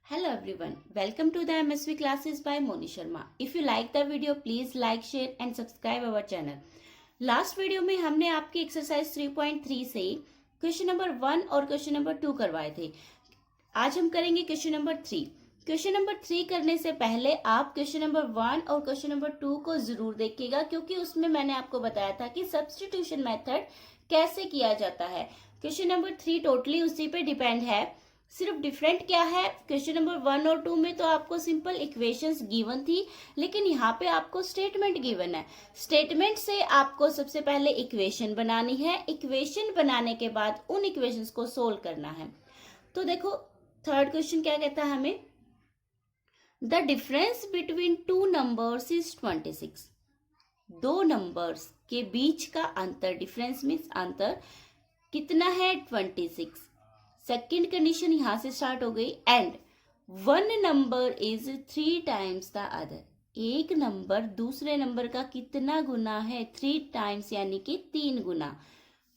Hello everyone, welcome to the MSV classes by Moni Sharma. If you like the video, please like, share and subscribe our channel. Last video में हमने आपकी exercise 3.3 से question number 1 और question number 2 करवाए थे। आज हम करेंगे क्वेश्चन नंबर 3। क्वेश्चन नंबर 3 करने से पहले आप क्वेश्चन नंबर 1 और क्वेश्चन नंबर 2 को जरूर देखिएगा, क्योंकि उसमें मैंने आपको बताया था कि सब्स्टिट्यूशन मेथड कैसे किया जाता है। क्वेश्चन नंबर 3 टोटली उसी पे डिपेंड है। सिर्फ डिफरेंट क्या है, क्वेश्चन नंबर 1 और 2 में तो आपको सिंपल इक्वेशंस गिवन थी, लेकिन यहाँ पे आपको स्टेटमेंट गिवन है। स्टेटमेंट से आपको सबसे पहले इक्वेशन बनानी है। इक्वेशन बनाने के बाद उन इक्वेशंस को सोल्व करना है। तो देखो थर्ड क्वेश्चन क्या कहता है हमें, the difference between two numbers is 26। दो नंबर्स के बीच का अंतर, डिफरेंस मीन्स अंतर कितना है, 26। सेकेंड कंडीशन यहां से स्टार्ट हो गई, and one number is 3 times the other. एक नंबर दूसरे नंबर का कितना गुना है, 3 टाइम्स यानी कि 3 गुना।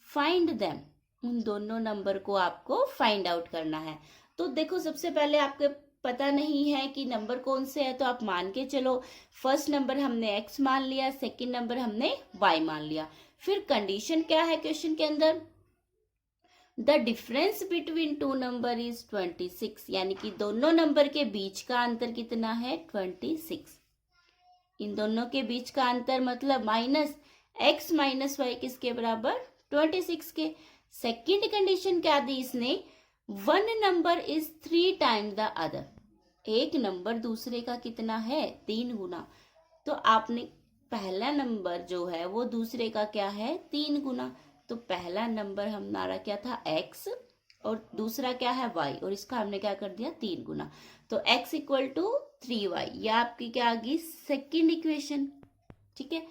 फाइंड देम, उन दोनों नंबर को आपको फाइंड आउट करना है। तो देखो सबसे पहले आपको पता नहीं है कि नंबर कौन से है, तो आप मान के चलो फर्स्ट नंबर हमने x मान लिया, सेकेंड नंबर हमने y मान लिया। फिर कंडीशन क्या है क्वेश्चन के अंदर, the difference between two number is 26, यानी कि दोनों नंबर के बीच का अंतर कितना है, 26। इन दोनों के बीच का अंतर मतलब माइनस x माइनस वाई किसके बराबर, 26 के। सेकेंड कंडीशन क्या दी इसने, one number is 3 times the other. एक नंबर दूसरे का कितना है, 3 गुना। तो आपने पहला नंबर जो है वो दूसरे का क्या है, 3 गुना। तो पहला नंबर हमारा क्या था, x, और दूसरा क्या है y, और इसका हमने क्या कर दिया, 3 गुना। तो x इक्वल टू 3y, यह आपकी क्या आ गई, सेकेंड इक्वेशन। ठीक है,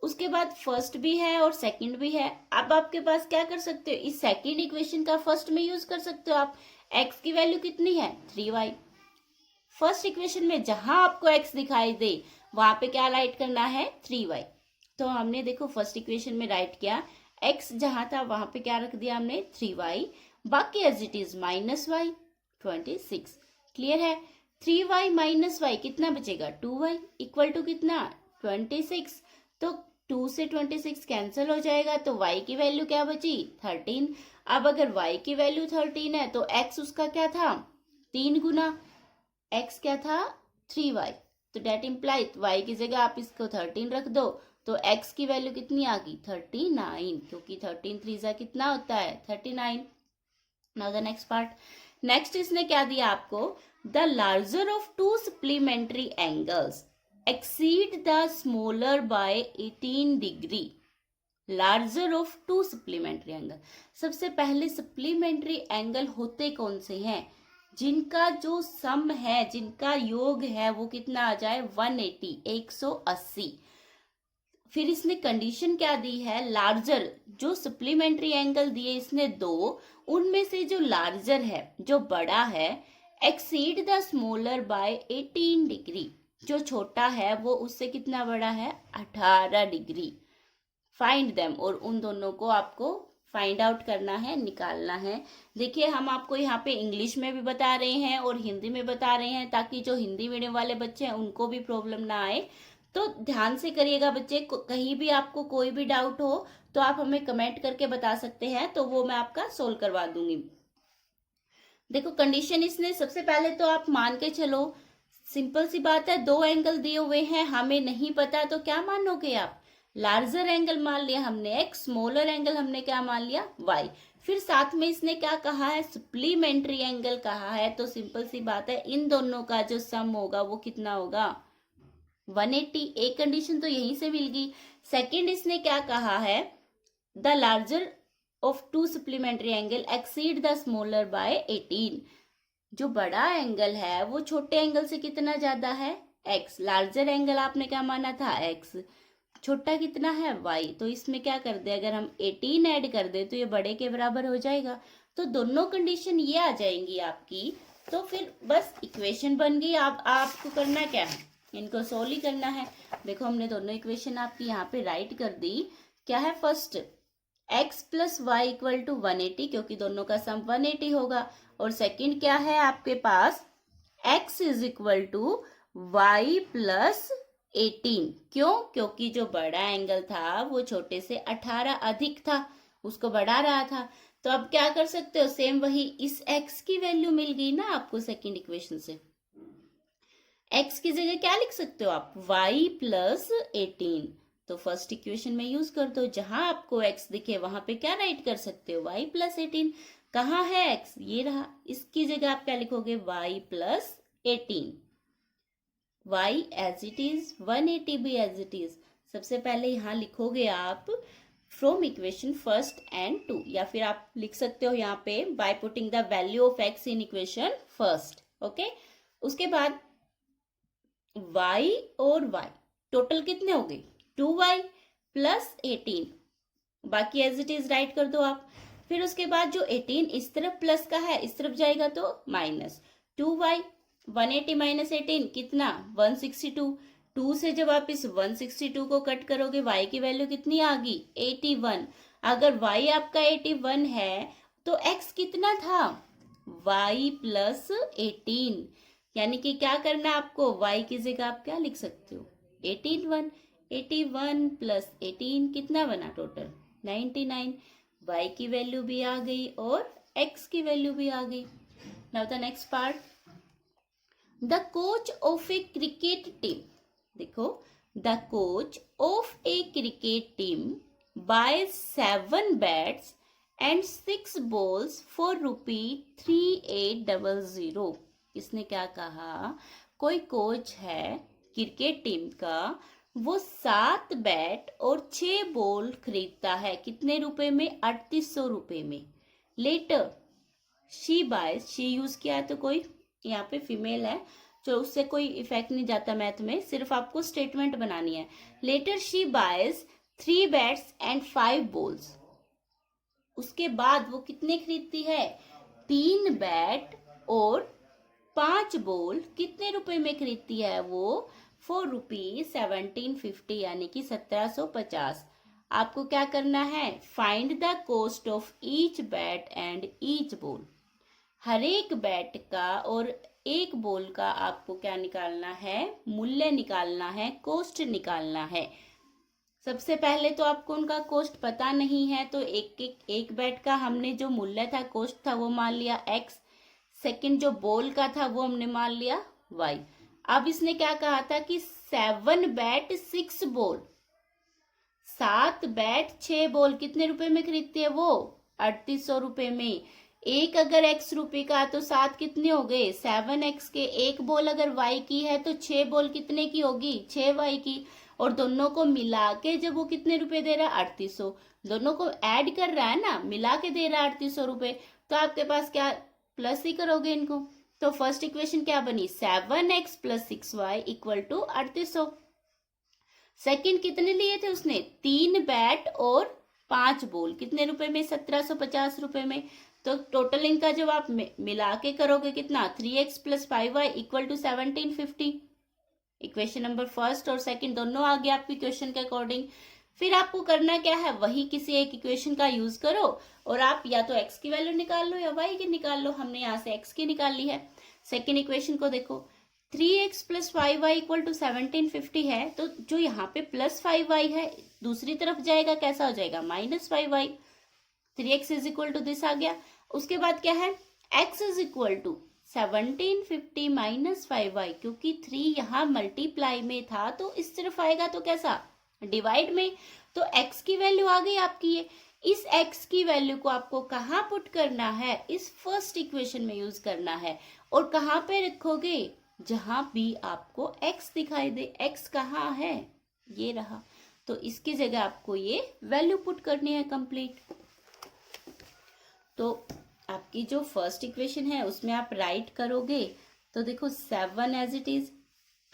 उसके बाद फर्स्ट भी है और सेकंड भी है। अब आपके पास क्या कर सकते हो, इस सेकंड इक्वेशन का फर्स्ट में यूज कर सकते हो आप। x की वैल्यू कितनी है, 3y। फर्स्ट इक्वेशन में जहां आपको x दिखाई दे वहां पे क्या राइट करना है, 3y। तो हमने देखो फर्स्ट इक्वेशन में राइट किया, x जहां था वहां पे क्या रख दिया हमने, 3y। बाकी as it is minus y, 26। Clear है, 3y माइनस वाई कितना बचेगा, 2y इक्वल टू कितना, 26। तो 2 से 26 कैंसिल हो जाएगा, तो y की वैल्यू क्या बची, 13। अब अगर y की वैल्यू 13 है तो x उसका क्या था, 3 गुना। x क्या था, 3y। तो डेट इम्प्लाई y की जगह आप इसको 13 रख दो, तो x की वैल्यू कितनी आ गई, 39, क्योंकि 13 3 कितना होता है, 39। Now the next part, next इसने क्या दिया आपको, the larger of to supplementary angles exceed the smaller by 18 degree. Larger of to supplementary angle, सबसे पहले सप्लीमेंट्री एंगल होते कौन से हैं, जिनका जो सम है, जिनका योग है वो कितना आ जाए, 180, 180। फिर इसने कंडीशन क्या दी है, लार्जर, जो सप्लीमेंट्री एंगल दिए इसने 2, उनमें से जो लार्जर है, जो बड़ा है, exceed the smaller by 18 degree. जो छोटा है वो उससे कितना बड़ा है, 18 डिग्री। फाइंड देम, और उन दोनों को आपको फाइंड आउट करना है, निकालना है। देखिए हम आपको यहाँ पे इंग्लिश में भी बता रहे हैं और हिंदी में बता रहे हैं, ताकि जो हिंदी मीडियम वाले बच्चे हैं उनको भी प्रॉब्लम ना आए। तो ध्यान से करिएगा बच्चे, कहीं भी आपको कोई भी डाउट हो तो आप हमें कमेंट करके बता सकते हैं, तो वो मैं आपका सोल्व करवा दूंगी। देखो कंडीशन इसने सबसे पहले तो आप मान के चलो, सिंपल सी बात है, 2 एंगल दिए हुए हैं, हमें नहीं पता तो क्या मानोगे आप, लार्जर एंगल मान लिया हमने x, स्मॉलर एंगल हमने क्या मान लिया, y। फिर साथ में इसने क्या कहा है, सप्लीमेंट्री एंगल कहा है, तो सिंपल सी बात है, इन दोनों का जो सम होगा वो कितना होगा, 180। एक कंडीशन तो यहीं से मिल गई। सेकंड इसने क्या कहा है, the larger of to supplementary angle exceed the smaller by 18। जो बड़ा एंगल है वो छोटे एंगल से कितना ज्यादा है, x। लार्जर एंगल आपने क्या माना था, x, छोटा कितना है, y। तो इसमें क्या कर दे, अगर हम 18 ऐड कर दे तो ये बड़े के बराबर हो जाएगा। तो दोनों कंडीशन ये आ जाएंगी आपकी, तो फिर बस इक्वेशन बन गई। आपको करना क्या है, इनको सोल्व ही करना है। देखो हमने दोनों इक्वेशन आपकी यहाँ पे राइट कर दी। क्या है, first x plus y equal to 180, क्योंकि दोनों का सम 180 होगा। और सेकंड क्या है आपके पास, x is equal to y plus 18। क्यों? क्योंकि जो बड़ा एंगल था वो छोटे से 18 अधिक था, उसको बढ़ा रहा था। तो अब क्या कर सकते हो, सेम वही, इस x की वैल्यू मिल गई ना आपको सेकेंड इक्वेशन से। x की जगह क्या लिख सकते हो आप, y प्लस 18। तो फर्स्ट इक्वेशन में यूज कर दो, जहां आपको x दिखे वहां पे क्या राइट कर सकते हो, y प्लस 18। कहाँ है x, ये रहा, इसकी जगह आप क्या लिखोगे, y plus 18। y as it is, 180 भी एज इट इज। सबसे पहले यहां लिखोगे आप from equation first and two, या फिर आप लिख सकते हो यहाँ पे by putting the value of x in equation first. Okay, उसके बाद y और y टोटल कितने हो गए, 2y प्लस 18, बाकी एज इट इज राइट कर दो आप। फिर उसके बाद जो 18 इस तरफ प्लस का है, इस तरफ जाएगा तो माइनस 2y, 180 माइनस 18 कितना, 162। 2 से जब आप इस 162 को कट करोगे y की वैल्यू कितनी आ गई, 81। अगर y आपका 81 है तो x कितना था, y प्लस 18। यानी कि क्या करना है आपको, y की जगह आप क्या लिख सकते हो, 81। 81 प्लस 18 कितना बना टोटल, 99। y की वैल्यू भी आ गई और x की वैल्यू भी आ गई। Now the next part, the coach of a cricket team. देखो, the coach of a cricket team buy 7 bats and 6 balls for ₹3800। इसने क्या कहा, कोई कोच है क्रिकेट टीम का, वो 7 बैट और 6 बॉल खरीदता है, कितने रुपए में, 3800 रुपए में। Later she buys, she use किया है तो कोई यहाँ पे फीमेल है, जो उससे कोई इफेक्ट नहीं जाता मैथ में, सिर्फ आपको स्टेटमेंट बनानी है। Later she buys 3 bats and 5 balls. उसके बाद वो कितने खरीदती है, 3 बैट और 5 बॉल, कितने रुपए में खरीदती है वो, ₹1750, यानी कि 1750। आपको क्या करना है, find the cost of each bat and each ball. हर एक बैट का और एक बॉल का आपको क्या निकालना है, मूल्य निकालना है, कॉस्ट निकालना है। सबसे पहले तो आपको उनका कॉस्ट पता नहीं है, तो एक बैट का हमने जो मूल्य था, कॉस्ट था, वो मान लिया x। सेकंड जो बॉल का था वो हमने मान लिया y। अब इसने क्या कहा था कि 7 बैट 6 बॉल, 7 बैट 6 बॉल कितने रुपए में खरीदती है वो, 3800 रुपए में। एक अगर x रुपए का तो 7 कितने हो गए, 7x के। एक बॉल अगर y की है तो 6 बॉल कितने की होगी, 6y की। और दोनों को मिला के जब वो कितने रुपए दे रहा है, 3800। दोनों को ऐड कर रहा है ना, मिला के दे रहा है 3800 रुपए, तो आपके पास क्या, प्लस ही करोगे इनको। तो फर्स्ट इक्वेशन क्या बनी, 7x plus 6y equal to 3800। Second कितने लिए थे उसने, 3 बैट और 5 बॉल, कितने रुपए में, 1750 रुपए में। तो टोटल इनका जब आप मिला के करोगे कितना, 3x plus 5y equal to 1750। Equation number first और सेकंड दोनों आ गया आपकी क्वेश्चन के अकॉर्डिंग। फिर आपको करना क्या है, वही किसी एक इक्वेशन का यूज करो और आप या तो x की वैल्यू निकाल लो या y की निकाल लो। हमने यहाँ से x की निकाल ली है। सेकेंड इक्वेशन को देखो, 3x plus 5y equal to 1750 है, तो जो यहाँ पे प्लस 5y है दूसरी तरफ जाएगा, कैसा हो जाएगा, minus 5y। 3x is equal to this आ गया। उसके बाद क्या है, x is equal to 1750 minus 5y, क्योंकि 3 यहाँ मल्टीप्लाई में था तो इस तरफ आएगा तो कैसा, डिवाइड में। तो x की वैल्यू आ गई आपकी ये। इस x की वैल्यू को आपको कहाँ पुट करना है, इस फर्स्ट इक्वेशन में यूज करना है। और कहाँ पे रखोगे, जहां भी आपको x दिखाई दे। x कहाँ है, ये रहा, तो इसकी जगह आपको ये वैल्यू पुट करनी है कंप्लीट। तो आपकी जो फर्स्ट इक्वेशन है उसमें आप राइट करोगे तो देखो 7 एज इट इज,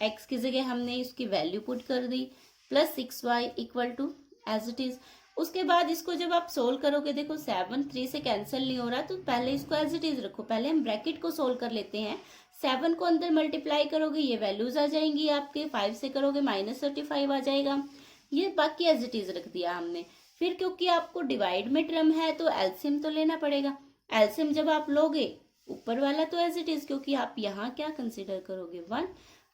x की जगह हमने इसकी वैल्यू पुट कर दी, plus 6y equal to as it is. उसके बाद इसको जब आप सोल्व करोगे, देखो 7 3 से कैंसिल नहीं हो रहा, तो पहले इसको एज इट इज रखो। पहले हम ब्रैकेट को सोल्व कर लेते हैं। 7 को अंदर मल्टीप्लाई करोगे, ये वैल्यूज आ जाएंगी आपके। 5 से करोगे -35 आ जाएगा। ये बाकी एज इट इज रख दिया हमने। फिर क्योंकि आपको डिवाइड में टर्म है तो एलसीएम तो लेना पड़ेगा। एलसीएम जब आप लोगे ऊपर वाला तो एज इट इज, क्योंकि आप यहाँ क्या कंसिडर करोगे 1।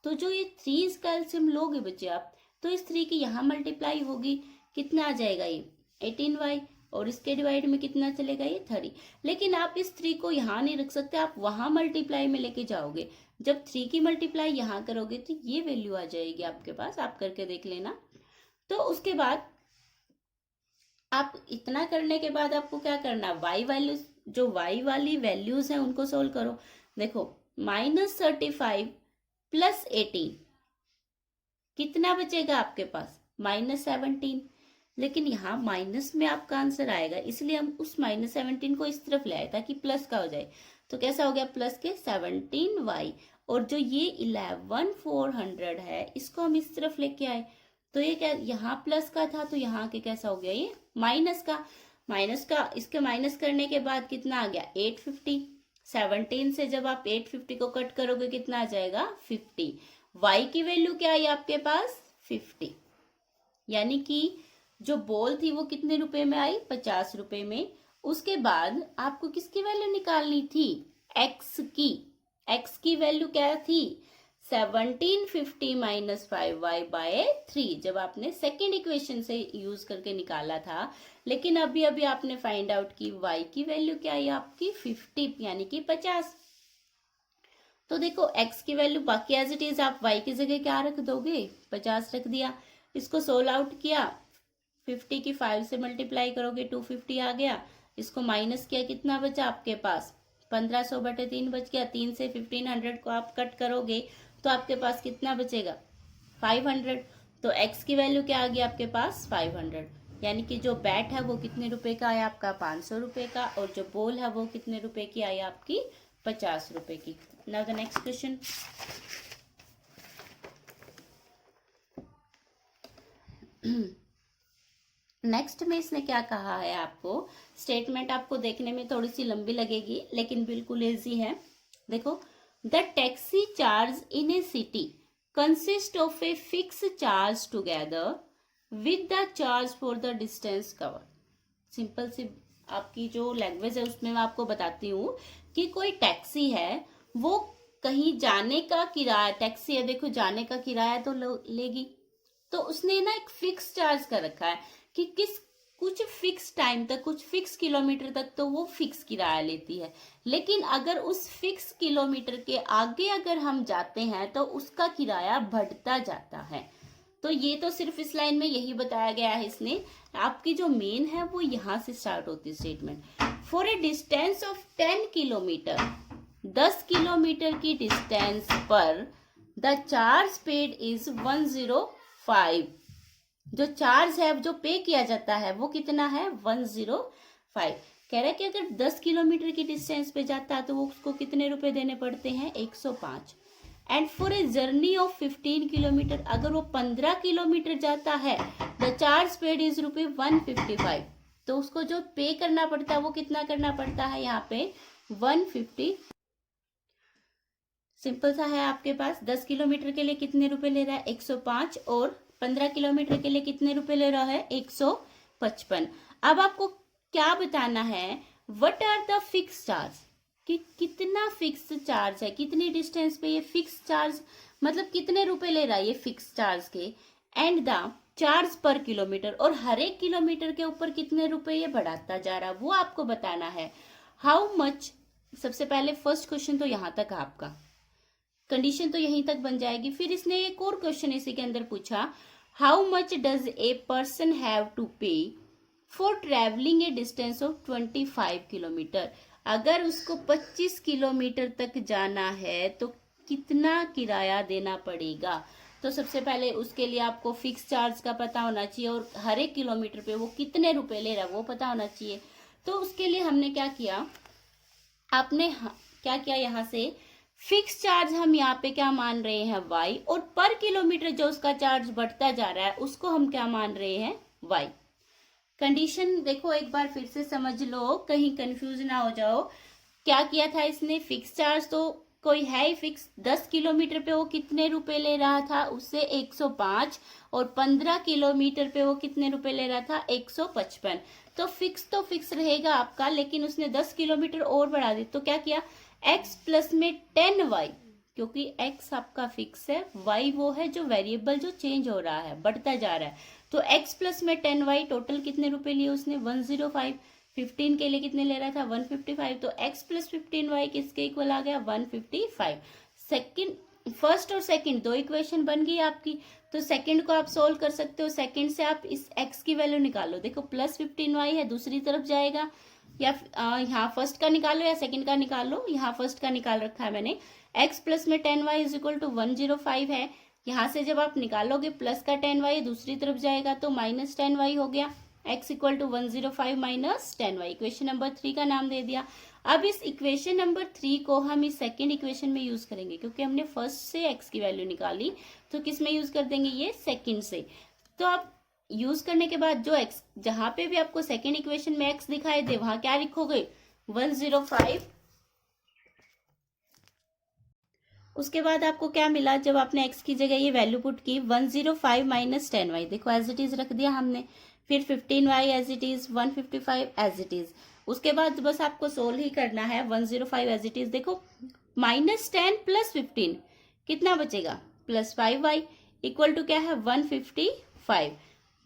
तो जो ये 3 इसका एलसीएम लोगे बच्चे आप, तो इस 3 की यहाँ मल्टीप्लाई होगी, कितना आ जाएगा ये 18y, और इसके डिवाइड में कितना चलेगा ये 30। लेकिन आप इस 3 को यहाँ नहीं रख सकते, आप वहां मल्टीप्लाई में लेके जाओगे। जब 3 की मल्टीप्लाई यहाँ करोगे तो ये वैल्यू आ जाएगी आपके पास, आप करके देख लेना। तो उसके बाद आप इतना करने के बाद आपको क्या करना, y वैल्यूज, जो y वाली वैल्यूज हैं उनको सोल्व करो। देखो -35 प्लस 18 कितना बचेगा आपके पास, -17। लेकिन यहाँ माइनस में आपका आंसर आएगा, इसलिए हम उस -17 को इस तरफ ले आए ताकि प्लस का हो जाए। तो कैसा हो गया, प्लस के 17y, और जो ये 11400 है इसको हम इस तरफ लेके आए, तो ये क्या, यहाँ प्लस का था तो यहाँ के कैसा हो गया, ये माइनस का इसके माइनस करने के बाद कितना आ गया 850। 17 से जब आप 850 को कट करोगे कितना आ जाएगा 50। y की वैल्यू क्या आई आपके पास 50, यानी कि जो बॉल थी वो कितने रुपए में आई 50 रुपए में। उसके बाद आपको किसकी वैल्यू निकालनी थी, x की वैल्यू क्या थी 1750 माइनस 5y बाय 3, जब आपने सेकेंड इक्वेशन से यूज करके निकाला था। लेकिन अभी अभी आपने फाइंड आउट की y की वैल्यू क्या है आपकी 50, यानी कि 50। तो देखो x की वैल्यू बाकी एज इट इज, आप y की जगह क्या रख दोगे 50 रख दिया। इसको सोल्व आउट किया, 50 की 5 से मल्टीप्लाई करोगे 250 आ गया। इसको माइनस किया, कितना बचा आपके पास 1500/3 बच गया। 3 से 1500 को आप कट करोगे तो आपके पास कितना बचेगा 500। तो x की वैल्यू क्या आ गई आपके पास 500, यानी कि जो बैट है वो कितने रुपए का आया आपका 500 रुपए का, और जो बॉल है वो कितने रुपए की आई आपकी 50 रुपए की। Now the next question. Next में इसने क्या कहा है आपको, स्टेटमेंट आपको देखने में थोड़ी सी लंबी लगेगी लेकिन बिल्कुल इजी है। देखो, the taxi charge in a city consist of a fix charge together with the charge for the distance cover. Simple सी आपकी जो लैंग्वेज है उसमें मैं आपको बताती हूँ कि कोई टैक्सी है, वो कहीं जाने का किराया, टैक्सी है देखो, जाने का किराया तो लेगी, तो उसने ना एक फिक्स चार्ज कर रखा है कि कुछ फिक्स टाइम तक, कुछ फिक्स किलोमीटर तक तो वो फिक्स किराया लेती है। लेकिन अगर उस फिक्स किलोमीटर के आगे अगर हम जाते हैं तो उसका किराया बढ़ता जाता है। तो ये तो सिर्फ इस लाइन में यही बताया गया है इसने। आपकी जो मेन है वो यहाँ से स्टार्ट होती है statement. For a distance of 10 kilometre, 10 kilometre की डिस्टेंस पर द चार्ज पेड इज 105। जो चार्ज है, जो पे किया जाता है वो कितना है 105। कह रहा है कि अगर 10 किलोमीटर की डिस्टेंस पे जाता है तो वो उसको कितने रुपए देने पड़ते हैं 105। And for a journey of 15 kilometre, अगर वो 15 किलोमीटर जाता है, द चार्ज पेड इज ₹155। तो उसको जो पे करना पड़ता है वो कितना करना पड़ता है यहाँ पे 150। सिंपल सा है आपके पास, 10 किलोमीटर के लिए कितने रुपए ले रहा है 105, और 15 किलोमीटर के लिए कितने रुपए ले रहा है 155। अब आपको क्या बताना है, what are the fix charge, कि कितना फिक्स चार्ज है, कितनी डिस्टेंस पे ये फिक्स चार्ज, मतलब कितने रुपए ले रहा है ये फिक्स चार्ज के, एंड द चार्ज पर किलोमीटर, और हर एक किलोमीटर के ऊपर कितने रुपए ये बढ़ाता जा रहा है वो आपको बताना है। हाउ मच, सबसे पहले फर्स्ट क्वेश्चन तो यहाँ तक आपका, कंडीशन तो यहीं तक बन जाएगी। फिर इसने एक और क्वेश्चन इसी के अंदर पूछा, how much does a person have to pay for travelling a distance of 25 kilometre. अगर उसको 25 किलोमीटर तक जाना है तो कितना किराया देना पड़ेगा। तो सबसे पहले उसके लिए आपको फिक्स चार्ज का पता होना चाहिए, और हर एक किलोमीटर पे वो कितने रुपए ले रहा है वो पता होना चाहिए। तो उसके लिए हमने क्या किया, आपने क्या किया, यहाँ से फिक्स चार्ज हम यहाँ पे क्या मान रहे हैं y, और पर किलोमीटर जो उसका चार्ज बढ़ता जा रहा है उसको हम क्या मान रहे हैं y। कंडीशन देखो एक बार फिर से समझ लो, कहीं कंफ्यूज ना हो जाओ। क्या किया था इसने, फिक्स चार्ज तो कोई है ही फिक्स, 10 किलोमीटर पे वो कितने रुपए ले रहा था उससे 105, और 15 किलोमीटर पे वो कितने रुपए ले रहा था 155। तो फिक्स रहेगा आपका, लेकिन उसने 10 किलोमीटर और बढ़ा दी। तो क्या किया, x प्लस में 10y, क्योंकि x आपका फिक्स है, y वो है जो वेरिएबल जो चेंज हो रहा है, बढ़ता जा रहा है। तो x प्लस में 10y टोटल कितने रुपए लिए उसने 105, 15 के लिए कितने ले रहा था 155, तो x प्लस 15y किसके इक्वल आ गया 155। सेकंड, फर्स्ट और सेकंड दो इक्वेशन बन गई आपकी, तो सेकंड को आप सोल्व कर सकते हो। सेकंड से आप इस x की वैल्यू निकालो, देखो प्लस 15y है, दूसरी तरफ जाएगा, या यहाँ फर्स्ट का निकालो या सेकंड का निकालो, यहाँ फर्स्ट का निकाल रखा है मैंने। x प्लस में 10y इज इक्वल टू 105 है, यहाँ से जब आप निकालोगे प्लस का 10y दूसरी तरफ जाएगा तो माइनस 10y हो गया, x equal to 105 minus 10y, equation number 3 का नाम दे दिया। अब इस इक्वेशन नंबर 3 को हम इस सेकेंड इक्वेशन में यूज करेंगे, क्योंकि हमने फर्स्ट से x की वैल्यू निकाली, तो किस में यूज कर देंगे, ये सेकेंड से। तो आप यूज करने के बाद जो x, जहां पे भी आपको सेकेंड इक्वेशन में x दिखाई दे वहां क्या लिखोगे 105। उसके बाद आपको क्या मिला, जब आपने x की जगह ये वैल्यू पुट की 105 माइनस 10y, देखो एज इट इज रख दिया हमने, फिर 15y as it is, 155 as it is. उसके बाद बस आपको सोल्व ही करना है, 105 एज इट इज। देखो माइनस 10 प्लस 15 कितना बचेगा, प्लस 5y इक्वल टू क्या है 155।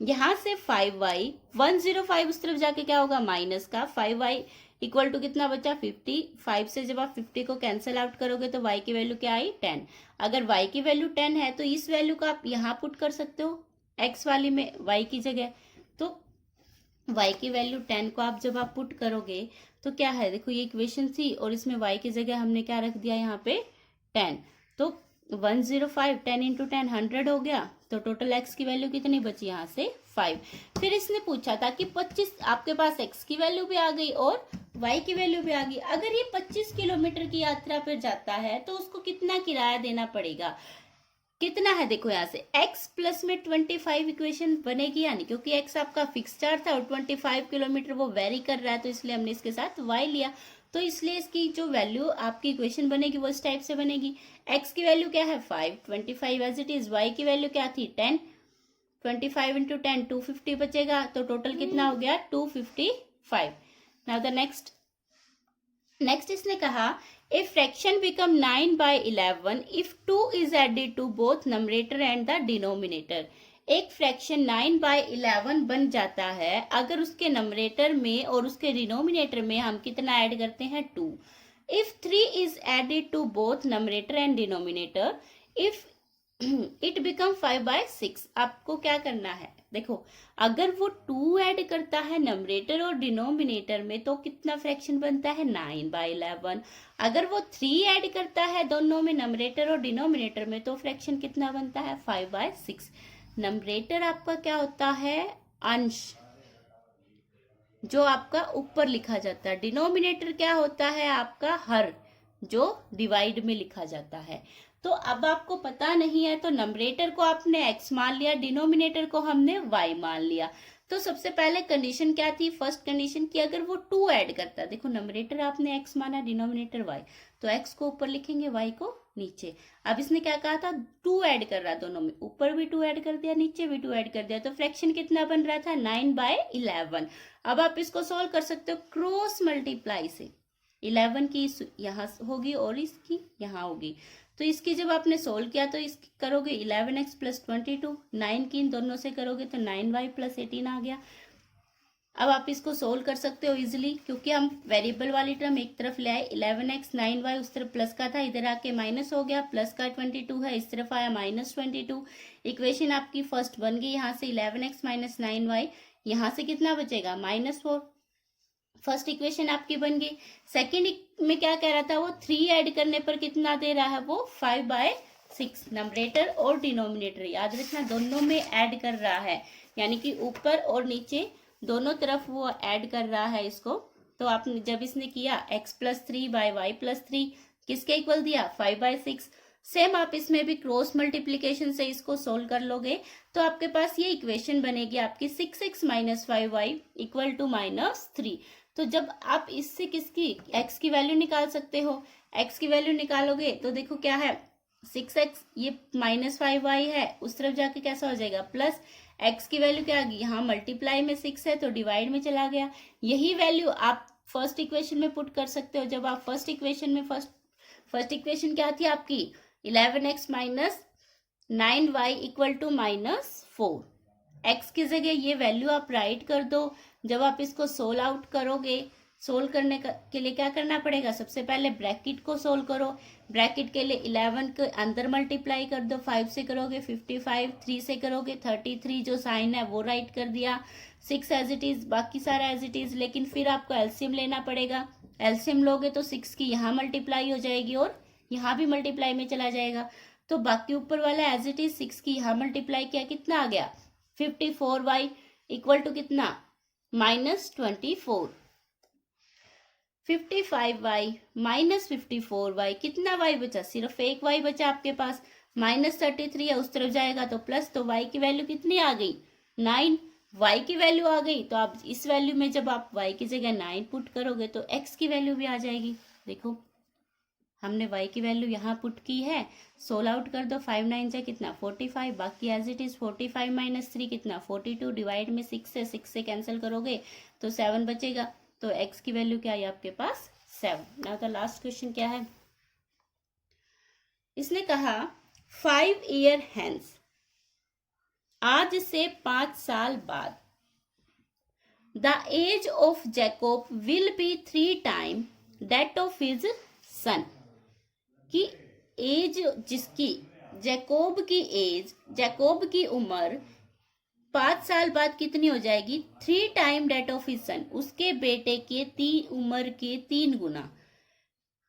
यहां से 5y, 105 उस तरफ जाके क्या होगा माइनस का, 5y इक्वल टू कितना बचा 50। 5 से जब आप 50 को कैंसिल आउट करोगे तो y की वैल्यू क्या आई 10। अगर y की वैल्यू 10 है तो इस वैल्यू को आप यहाँ पुट कर सकते हो x वाली में y की जगह। तो y की वैल्यू 10 को आप जब आप पुट करोगे तो क्या है, देखो ये इक्वेशन थी और इसमें y की जगह हमने क्या रख दिया यहाँ पे 10। तो 105, 10 इंटू 10 100 हो गया, तो टोटल x की वैल्यू कितनी बची यहाँ से 5। फिर इसने पूछा था कि 25, आपके पास x की वैल्यू भी आ गई और y की वैल्यू भी आ गई। अगर ये 25 किलोमीटर की यात्रा पर जाता है तो उसको कितना किराया देना पड़ेगा, कितना है, देखो यहाँ से x प्लस में 25 इक्वेशन बनेगी या नहीं, क्योंकि x आपका फिक्स चार्ज था और 25 किलोमीटर वो वेरी कर रहा है, तो इसलिए हमने इसके साथ y लिया। तो इसलिए इसकी जो वैल्यू आपकी इक्वेशन बनेगी वो इस टाइप से बनेगी, x की वैल्यू क्या है 5, 25 एज इट इज, y की वैल्यू क्या थी 10, 25 इंटू 10 250 बचेगा, तो टोटल कितना हो गया 255। नाउ द नेक्स्ट इसने कहा a fraction become 9 by 11 if 2 is added to both numerator and the denominator। एक फ्रैक्शन 9 by 11 बन जाता है अगर उसके नंबरेटर में और उसके डिनोमिनेटर में हम कितना ऐड करते हैं 2। If 3 is added to both numerator and denominator, if it become 5 by 6। आपको क्या करना है, देखो अगर वो 2 ऐड करता है नंबरेटर और डिनोमिनेटर में तो कितना फ्रैक्शन बनता है 9 by 11। अगर वो 3 ऐड करता है दोनों में नंबरेटर और डिनोमिनेटर में तो फ्रैक्शन कितना बनता है 5 by 6। नंबरेटर आपका क्या होता है अंश, जो आपका ऊपर लिखा जाता है, डिनोमिनेटर क्या होता है आपका हर, जो डिवाइड में लिखा जाता है। तो अब आपको पता नहीं है तो नंबरेटर को आपने x मान लिया, डिनोमिनेटर को हमने y मान लिया। तो सबसे पहले कंडीशन क्या थी, फर्स्ट कंडीशन की अगर वो 2 ऐड करता, देखो नंबरेटर आपने x माना, डिनोमिनेटर y, तो x को ऊपर लिखेंगे y को नीचे। अब इसने क्या कहा था 2 ऐड कर रहा, दोनों में ऊपर भी 2 ऐड कर दिया नीचे भी 2 ऐड कर दिया, तो फ्रैक्शन कितना बन रहा था 9 by 11। अब आप इसको सोल्व कर सकते हो क्रॉस मल्टीप्लाई से, 11 की यहाँ होगी और इसकी यहाँ होगी, तो इसकी जब आपने सोल्व किया तो इसकी करोगे 11x प्लस 22, 9 की इन दोनों से करोगे तो 9y प्लस 18 आ गया। अब आप इसको सोल्व कर सकते हो इजिली, क्योंकि हम वेरिएबल वाली टर्म एक तरफ ले आए, 11x 9y उस तरफ प्लस का था, इधर आके माइनस हो गया, प्लस का 22 है इस तरफ आया माइनस 22। इक्वेशन आपकी फर्स्ट बन गई, यहाँ से 11x माइनस 9y, यहाँ से कितना बचेगा -4। फर्स्ट इक्वेशन आपकी बन गई। सेकेंड में क्या कह रहा था वो 3 ऐड करने पर कितना दे रहा है वो 5 by 6। नंबरेटर और डिनोमिनेटर याद रखना दोनों में ऐड कर रहा है, यानी कि ऊपर और नीचे दोनों तरफ वो ऐड कर रहा है इसको। तो आपने जब इसने किया x plus 3 by y plus 3 किसके इक्वल दिया 5 by 6। सेम आप इसमें भी क्रॉस मल्टीप्लीकेशन से इसको सोल्व कर लोगे तो आपके पास ये इक्वेशन बनेगी आपकी 6x minus 5y equal to -3। तो जब आप इससे किसकी x की वैल्यू निकाल सकते हो, x की वैल्यू निकालोगे तो देखो क्या है 6x, ये -5y है, उस तरफ जाके कैसा हो जाएगा प्लस, x की वैल्यू क्या आ गई यहाँ मल्टीप्लाई में 6 है तो डिवाइड में चला गया। यही वैल्यू आप फर्स्ट इक्वेशन में पुट कर सकते हो। जब आप फर्स्ट इक्वेशन में फर्स्ट इक्वेशन क्या थी आपकी 11x minus 9y equal to -4। x की जगह ये वैल्यू आप राइट कर दो। जब आप इसको सोल्व आउट करोगे, सोल्व करने के लिए क्या करना पड़ेगा, सबसे पहले ब्रैकेट को सोल्व करो। ब्रैकेट के लिए 11 के अंदर मल्टीप्लाई कर दो, 5 से करोगे 55, 3 से करोगे 33, जो साइन है वो राइट कर दिया, 6 एज इट इज, बाकी सारा एज इट इज। लेकिन फिर आपको एलसीएम लेना पड़ेगा। एलसीएम लोगे तो 6 की यहाँ मल्टीप्लाई हो जाएगी और यहाँ भी मल्टीप्लाई में चला जाएगा। तो बाकी ऊपर वाला एज इट इज 6 की यहाँ मल्टीप्लाई किया, कितना आ गया 54y इक्वल टू कितना -24। 55y माइनस 54y, कितना y बचा, सिर्फ एक y बचा आपके पास। -33 है, उस तरफ जाएगा तो प्लस, तो y की वैल्यू कितनी आ गई 9। y की वैल्यू आ गई तो आप इस वैल्यू में जब आप y की जगह 9 पुट करोगे तो x की वैल्यू भी आ जाएगी। देखो हमने y की वैल्यू यहाँ पुट की है, सोल आउट कर दो, 5 9 से कितना 45, बाकी एज इट इज 45 माइनस 3 कितना 42, डिवाइड में 6 से कैंसिल करोगे तो 7 बचेगा। तो x की वैल्यू क्या है आपके पास 7। नाउ द लास्ट क्वेश्चन क्या है, इसने कहा 5 ईयर हेंस, आज से 5 साल बाद, the age of Jacob will be 3 time that of his son. कि एज जिसकी जैकोब की एज, जैकोब की उम्र 5 साल बाद कितनी हो जाएगी 3 time that of his son, उसके बेटे के उम्र के 3 गुना।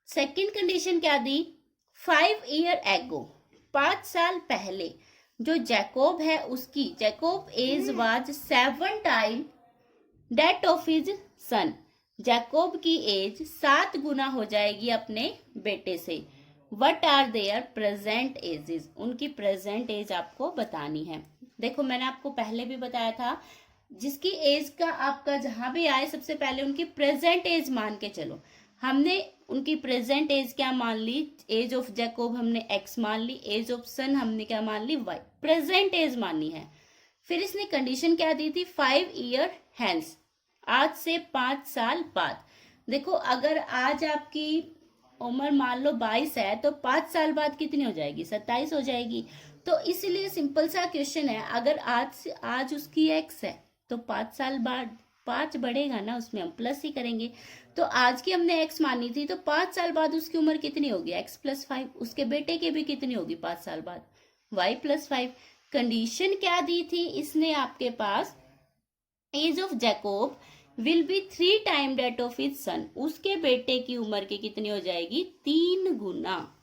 सेकंड कंडीशन क्या दी 5 ईयर एगो, 5 साल पहले जो जैकोब है उसकी, Jacob age was 7 time that of his son, Jacob की एज 7 गुना हो जाएगी अपने बेटे से। What are their present ages, उनकी प्रेजेंट एज आपको बतानी है। देखो मैंने आपको पहले भी बताया था, जिसकी एज का आपका जहां भी आए सबसे पहले उनकी प्रेजेंट एज मान के चलो। हमने उनकी प्रेजेंट एज क्या मान ली, एज ऑफ जैकोब हमने x मान ली, एज ऑफ सन हमने क्या मान ली y, प्रेजेंट एज माननी है। फिर इसने कंडीशन क्या दी थी 5 ईयर हैंस, आज से 5 साल बाद। देखो अगर आज आपकी उम्र मान लो 22 है तो 5 साल बाद कितनी हो जाएगी 27 हो जाएगी। तो इसलिए सिंपल सा क्वेश्चन है, अगर आज उसकी x है तो 5 साल बाद 5 बढ़ेगा ना, उसमें हम प्लस ही करेंगे। तो आज की हमने x मानी थी तो 5 साल बाद उसकी उम्र कितनी होगी x + 5, उसके बेटे की भी कितनी होगी 5 साल बाद y + 5। कंडीशन क्या दी थी इसने आपके पास, age of Jacob will be 3 time that of his son, उसके बेटे की उम्र की कितनी हो जाएगी 3 गुना।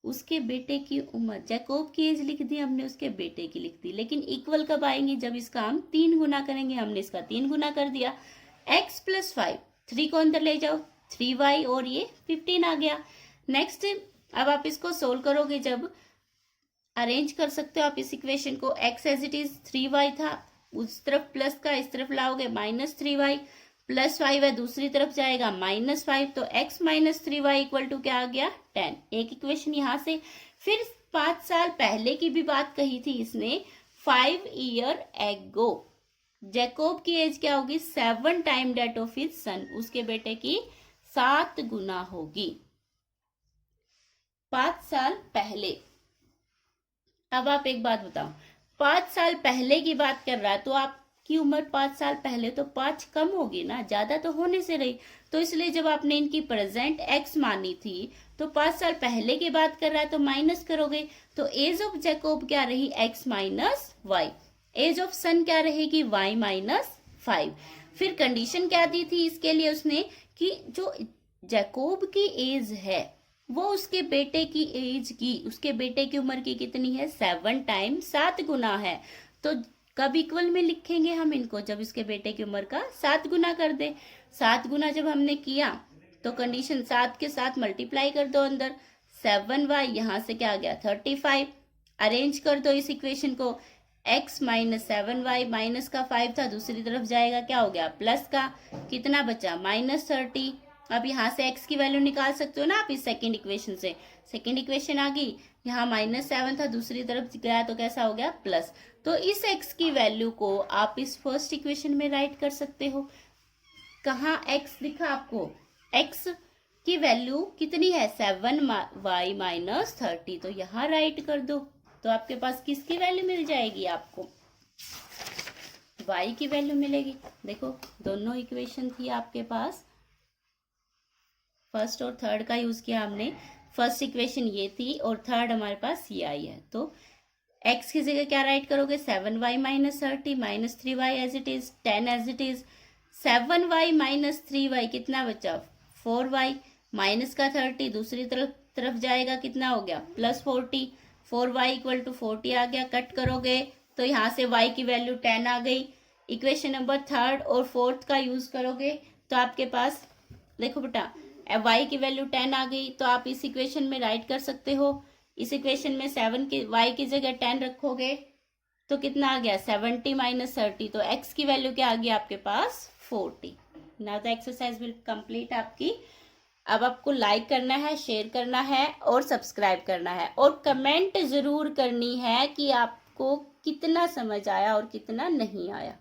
उसके बेटे की उम्र, जैकोब की एज लिख दी हमने, उसके बेटे की लिख दी, लेकिन इक्वल कब आएंगे जब इसका हम 3 गुना करेंगे। हमने इसका 3 गुना कर दिया, x + 5, 3 को अंदर ले जाओ 3y और ये 15 आ गया। नेक्स्ट अब आप इसको सोल्व करोगे, जब अरेंज कर सकते हो आप इस इक्वेशन को, x as it is 3y था, उस तरफ प्लस का इस तरफ लाओगे -3y, +5 है दूसरी तरफ जाएगा -5, तो x - 3y इक्वल टू क्या आ गया 10। एक इक्वेशन यहाँ से। फिर 5 साल पहले की भी बात कही थी इसने, 5 ईयर एगो जैकोब की एज क्या होगी 7 time that of his son, उसके बेटे की 7 गुना होगी 5 साल पहले। अब आप एक बात बताओ, 5 साल पहले की बात कर रहा है तो आपकी उम्र 5 साल पहले तो 5 कम होगी ना, ज्यादा तो होने से रही। तो इसलिए जब आपने इनकी प्रेजेंट x मानी थी तो 5 साल पहले की बात कर रहा है तो माइनस करोगे, तो एज ऑफ जैकोब क्या रही x - y, एज ऑफ सन क्या रहेगी y - 5। फिर कंडीशन क्या दी थी इसके लिए उसने, कि जो जैकोब की एज है वो उसके बेटे की एज की, उसके बेटे की उम्र की कितनी है 7 टाइम 7 गुना है। तो कब इक्वल में लिखेंगे हम इनको, जब इसके बेटे की उम्र का 7 गुना कर दे। 7 गुना जब हमने किया तो कंडीशन 7 के साथ मल्टीप्लाई कर दो अंदर, 7y यहाँ से क्या आ गया 35। अरेंज कर दो इस इक्वेशन को, x - 7y, माइनस का 5 था दूसरी तरफ जाएगा, क्या हो गया प्लस का, कितना बचा -30। अब यहाँ से x की वैल्यू निकाल सकते हो ना आप इस सेकंड इक्वेशन से, सेकंड इक्वेशन आ गई, यहाँ -7 था दूसरी तरफ गया तो कैसा हो गया प्लस। तो इस x की वैल्यू को आप इस फर्स्ट इक्वेशन में राइट कर सकते हो। कहाँ x दिखा आपको? x की वैल्यू कितनी है? 7y minus 30। तो यहाँ राइट कर दो, तो आपके पास किसकी वैल्यू मिल जाएगी? आपको y की वैल्यू मिलेगी। देखो दोनों इक्वेशन थी आपके पास, फर्स्ट और थर्ड का यूज किया हमने। फर्स्ट इक्वेशन ये थी और थर्ड हमारे पास ये आई है। तो x की जगह क्या राइट करोगे? 7y minus 30 minus 3y as it is, 10 as it is. 7y minus 3y कितना बचा? 4y माइनस का 30 दूसरी तरफ जाएगा, कितना हो गया? प्लस 40। 4y इक्वल टू 40 आ गया। कट करोगे तो यहाँ से y की वैल्यू 10 आ गई। इक्वेशन नंबर थर्ड और फोर्थ का यूज करोगे तो आपके पास देखो बेटा y की वैल्यू 10 आ गई, तो आप इस इक्वेशन में राइट कर सकते हो। इस इक्वेशन में 7 की y की जगह 10 रखोगे तो कितना आ गया? 70 माइनस 30। तो x की वैल्यू क्या आ गई आपके पास? 40। Now the exercise will complete आपकी। अब आपको लाइक करना है, शेयर करना है और सब्सक्राइब करना है, और कमेंट जरूर करनी है कि आपको कितना समझ आया और कितना नहीं आया।